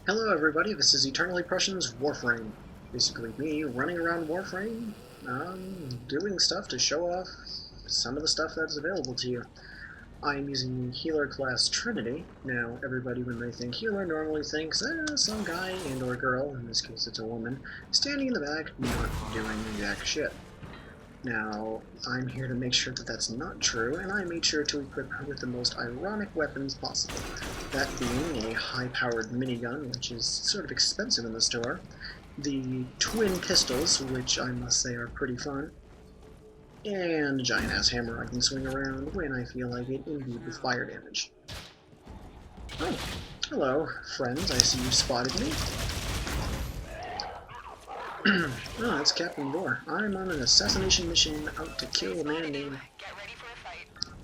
Hello everybody, this is EternallyPrussian's Warframe. Basically me running around Warframe, doing stuff to show off some of the stuff that's available to you. I'm using the healer class Trinity. Now everybody when they think healer normally thinks, some guy and or girl, in this case it's a woman, standing in the back not doing jack shit. Now, I'm here to make sure that that's not true, and I made sure to equip her with the most ironic weapons possible. That being a high-powered minigun, which is sort of expensive in the store, the twin pistols, which I must say are pretty fun, and a giant-ass hammer I can swing around when I feel like it, indeed with fire damage. Oh, hello, friends, I see you've spotted me. Oh, it's Captain Vor. I'm on an assassination mission out to kill a man named...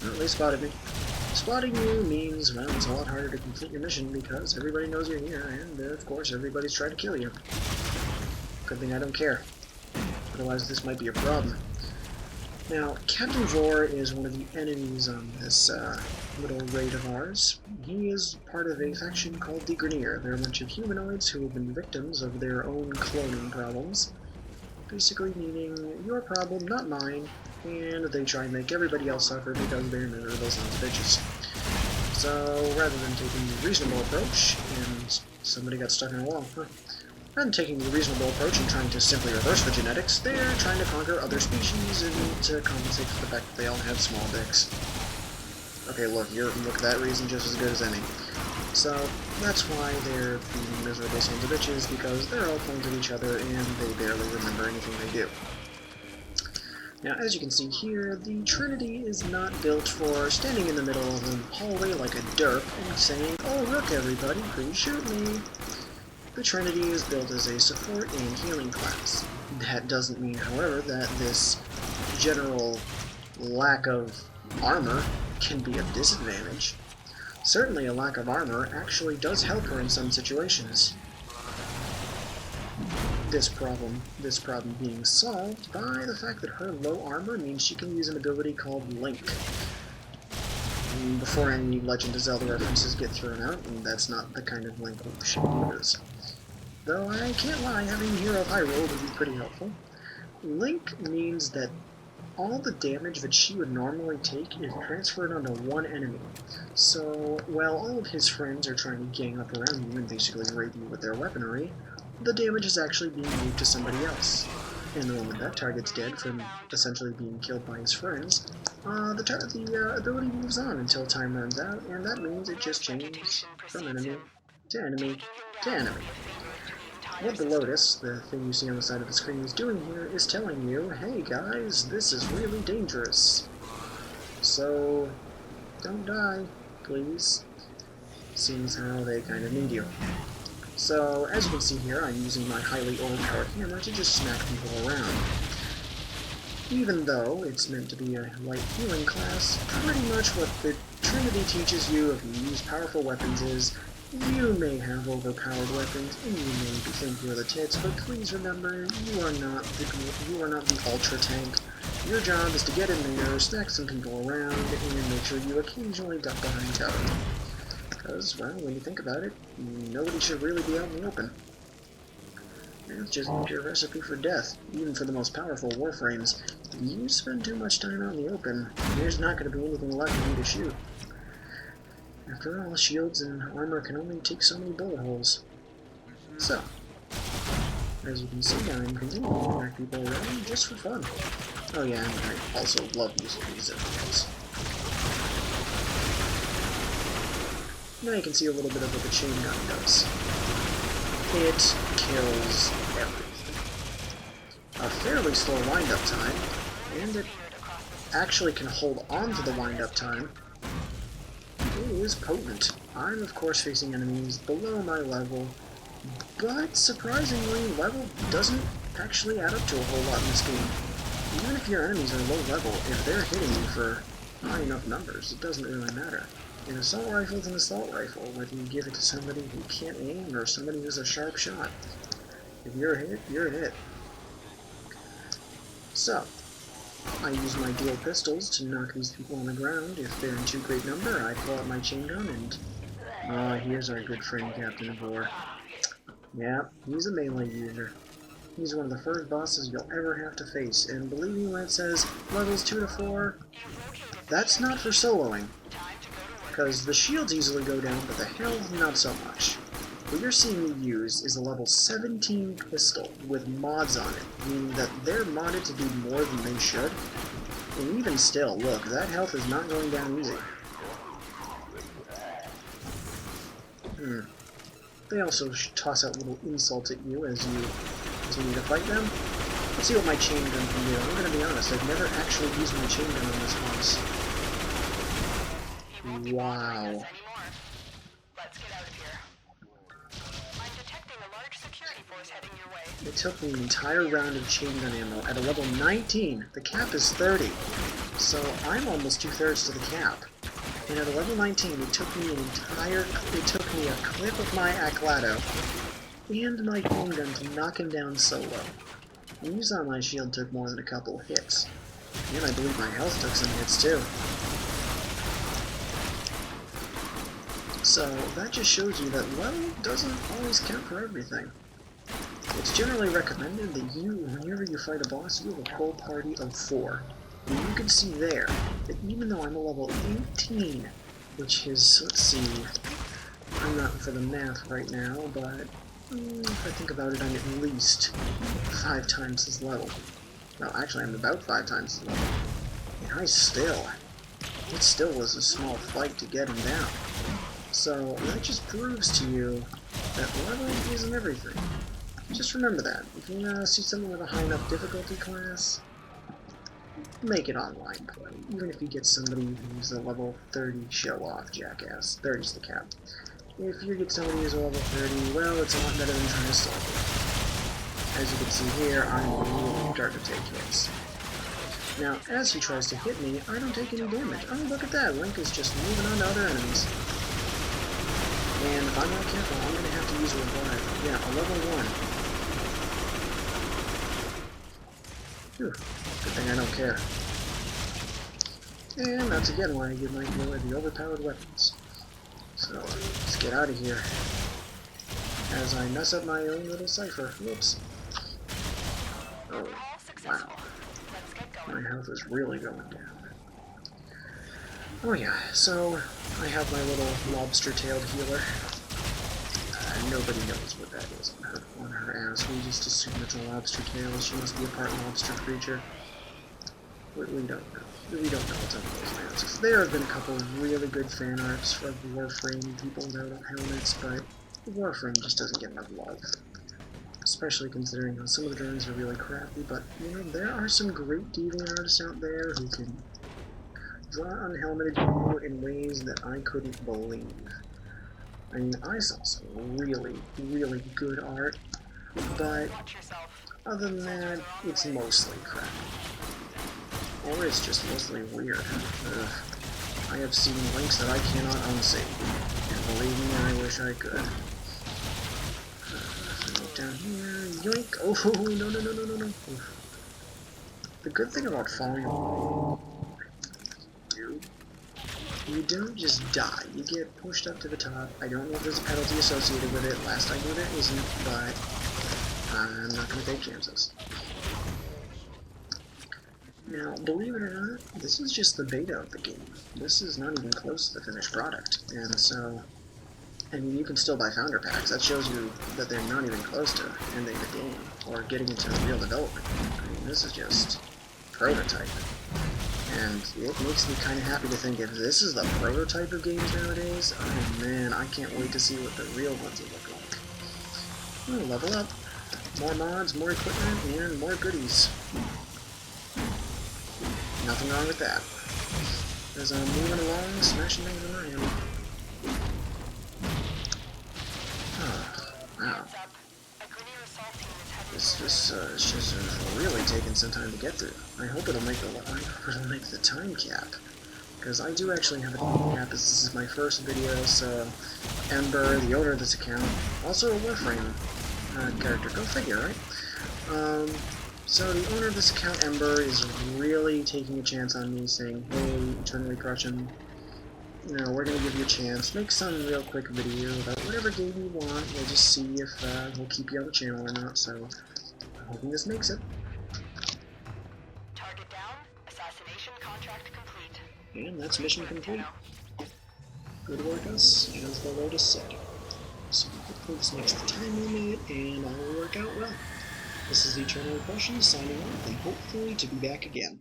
Well, they spotted me. Spotting you means, well, it's a lot harder to complete your mission because everybody knows you're here, and of course everybody's trying to kill you. Good thing I don't care. Otherwise this might be a problem. Now, Captain Vor is one of the enemies on this little raid of ours. He is part of a faction called the Grenier. They're a bunch of humanoids who have been victims of their own cloning problems. Basically meaning, your problem, not mine, and they try and make everybody else suffer because they're miserable sons of bitches. So, rather than taking the reasonable approach, and somebody got stuck in a wall, Rather than taking the reasonable approach and trying to simply reverse the genetics, they're trying to conquer other species and to compensate for the fact that they all have small dicks. Okay, look at that reason just as good as any. So, that's why they're being miserable sons of bitches, because they're all pointing at each other and they barely remember anything they do. Now, as you can see here, the Trinity is not built for standing in the middle of the hallway like a derp and saying, "Oh, look everybody, please shoot me." The Trinity is built as a support and healing class. That doesn't mean, however, that this general lack of armor can be a disadvantage. Certainly a lack of armor actually does help her in some situations. This problem being solved by the fact that her low armor means she can use an ability called Link. Before any Legend of Zelda references get thrown out, and that's not the kind of Link she uses. Though I can't lie, having Hero of Hyrule would be pretty helpful. Link means that all the damage that she would normally take is transferred onto one enemy. So, while all of his friends are trying to gang up around you and basically raid you with their weaponry, the damage is actually being moved to somebody else. And the moment that target's dead from essentially being killed by his friends, the ability moves on until time runs out, and that means it just changes from enemy to enemy to enemy. What the Lotus, the thing you see on the side of the screen, is doing here is telling you, hey guys, this is really dangerous. So, don't die, please. Seems how they kind of need you. So, as you can see here, I'm using my highly overpowered hammer to just smack people around. Even though it's meant to be a light healing class, pretty much what the Trinity teaches you if you use powerful weapons is, you may have overpowered weapons, and you may think you're the tits, but please remember, you are not the ultra tank. Your job is to get in there, smack some people around, and make sure you occasionally duck behind cover. Because, well, when you think about it, nobody should really be out in the open. That's just your recipe for death, even for the most powerful Warframes. If you spend too much time out in the open, there's not going to be anything left for you to shoot. After all, shields and armor can only take so many bullet holes. So, as you can see, I'm continuing to smack people around just for fun. Oh yeah, and I also love using these abilities. Now you can see a little bit of what the chain gun does. It kills everything. A fairly slow wind-up time, and it actually can hold on to the wind-up time. It is potent. I'm of course facing enemies below my level, but surprisingly, level doesn't actually add up to a whole lot in this game. Even if your enemies are low level, if they're hitting you for high enough numbers, it doesn't really matter. An assault rifle is an assault rifle, whether you give it to somebody who can't aim or somebody who's a sharp shot. If you're hit, you're hit. So, I use my dual pistols to knock these people on the ground. If they're in too great number, I pull out my chain gun and... here's our good friend Captain Vor. Yeah, he's a melee user. He's one of the first bosses you'll ever have to face, and believe me when it says levels 2 to 4, that's not for soloing. Because the shields easily go down, but the health not so much. What you're seeing me use is a level 17 pistol with mods on it, meaning that they're modded to do more than they should. And even still, look, that health is not going down easy. They also toss out little insults at you as you continue to fight them. Let's see what my chain gun can do. I'm going to be honest, I've never actually used my chain gun on this boss. Wow. It took me an entire round of chain gun ammo at a level 19. The cap is 30. So I'm almost 2/3 to the cap. And at a level 19, it took me a clip of my Aclado and my chain gun to knock him down solo. And you saw my shield took more than a couple hits. And I believe my health took some hits too. So that just shows you that level doesn't always count for everything. It's generally recommended that whenever you fight a boss, you have a full party of 4. And you can see there that even though I'm a level 18, which is, let's see, I'm not for the math right now, but if I think about it, I'm at least 5 times his level. Well, actually, I'm about 5 times his level. And it still was a small fight to get him down. So that just proves to you that level isn't everything. Just remember that. If you see someone with a high enough difficulty class, make it online play. Even if you get somebody who's a level 30 show-off jackass. 30's the cap. If you get somebody who's a level 30, well, it's a lot better than trying to solo. As you can see here, I'm really starting to take hits. Now, as he tries to hit me, I don't take any damage. Oh, look at that! Link is just moving on to other enemies. And if I'm not careful, I'm going to have to use a revive. Yeah, a level 1. Whew, good thing I don't care. And that's again why I give my healer the overpowered weapons. So, let's get out of here. As I mess up my own little cipher. Whoops. Oh, wow. My health is really going down. Oh yeah, so I have my little lobster-tailed healer. Nobody knows what that is on her ass. We just assume it's a lobster tail. She must be a part lobster creature. We don't know. We don't know what's on those masks. There have been a couple of really good fan arts of Warframe people without helmets, but Warframe just doesn't get enough love. Especially considering how some of the drawings are really crappy, but you know, there are some great deviant artists out there who can draw unhelmeted people in ways that I couldn't believe. I mean, I saw some really, really good art, but other than that, it's mostly crap. Or it's just mostly weird. I have seen links that I cannot unsee, and believe me, I wish I could. Down here, yoink! Oh, no. The good thing about falling off, you don't just die, you get pushed up to the top. I don't know if there's a penalty associated with it. Last I knew there isn't, but I'm not going to take chances. Now, believe it or not, this is just the beta of the game. This is not even close to the finished product, and so, I mean, you can still buy founder packs. That shows you that they're not even close to ending the game, or getting into real development. I mean, this is just prototype. And it makes me kind of happy to think if this is the prototype of games nowadays, oh man, I can't wait to see what the real ones will look like. Oh, level up. More mods, more equipment, and more goodies. Nothing wrong with that. As I'm moving along, smashing things in my hand. Oh, wow. It's just really taking some time to get through. I hope it'll make the time cap, because I do actually have a time cap. This is my first video, so Ember, the owner of this account, also a Warframe character. Go figure, right? So the owner of this account, Ember, is really taking a chance on me, saying, "Hey, EternallyPrussian, you know, we're going to give you a chance. Make some real quick video about whatever game you want. We'll just see if we'll keep you on the channel or not, so I'm hoping this makes it. Target down. Assassination contract complete. And that's mission complete. Good work, us, as the Lotus said. So hopefully this makes the time limit, and all will work out well. This is Eternally Prussian signing off, and hopefully to be back again.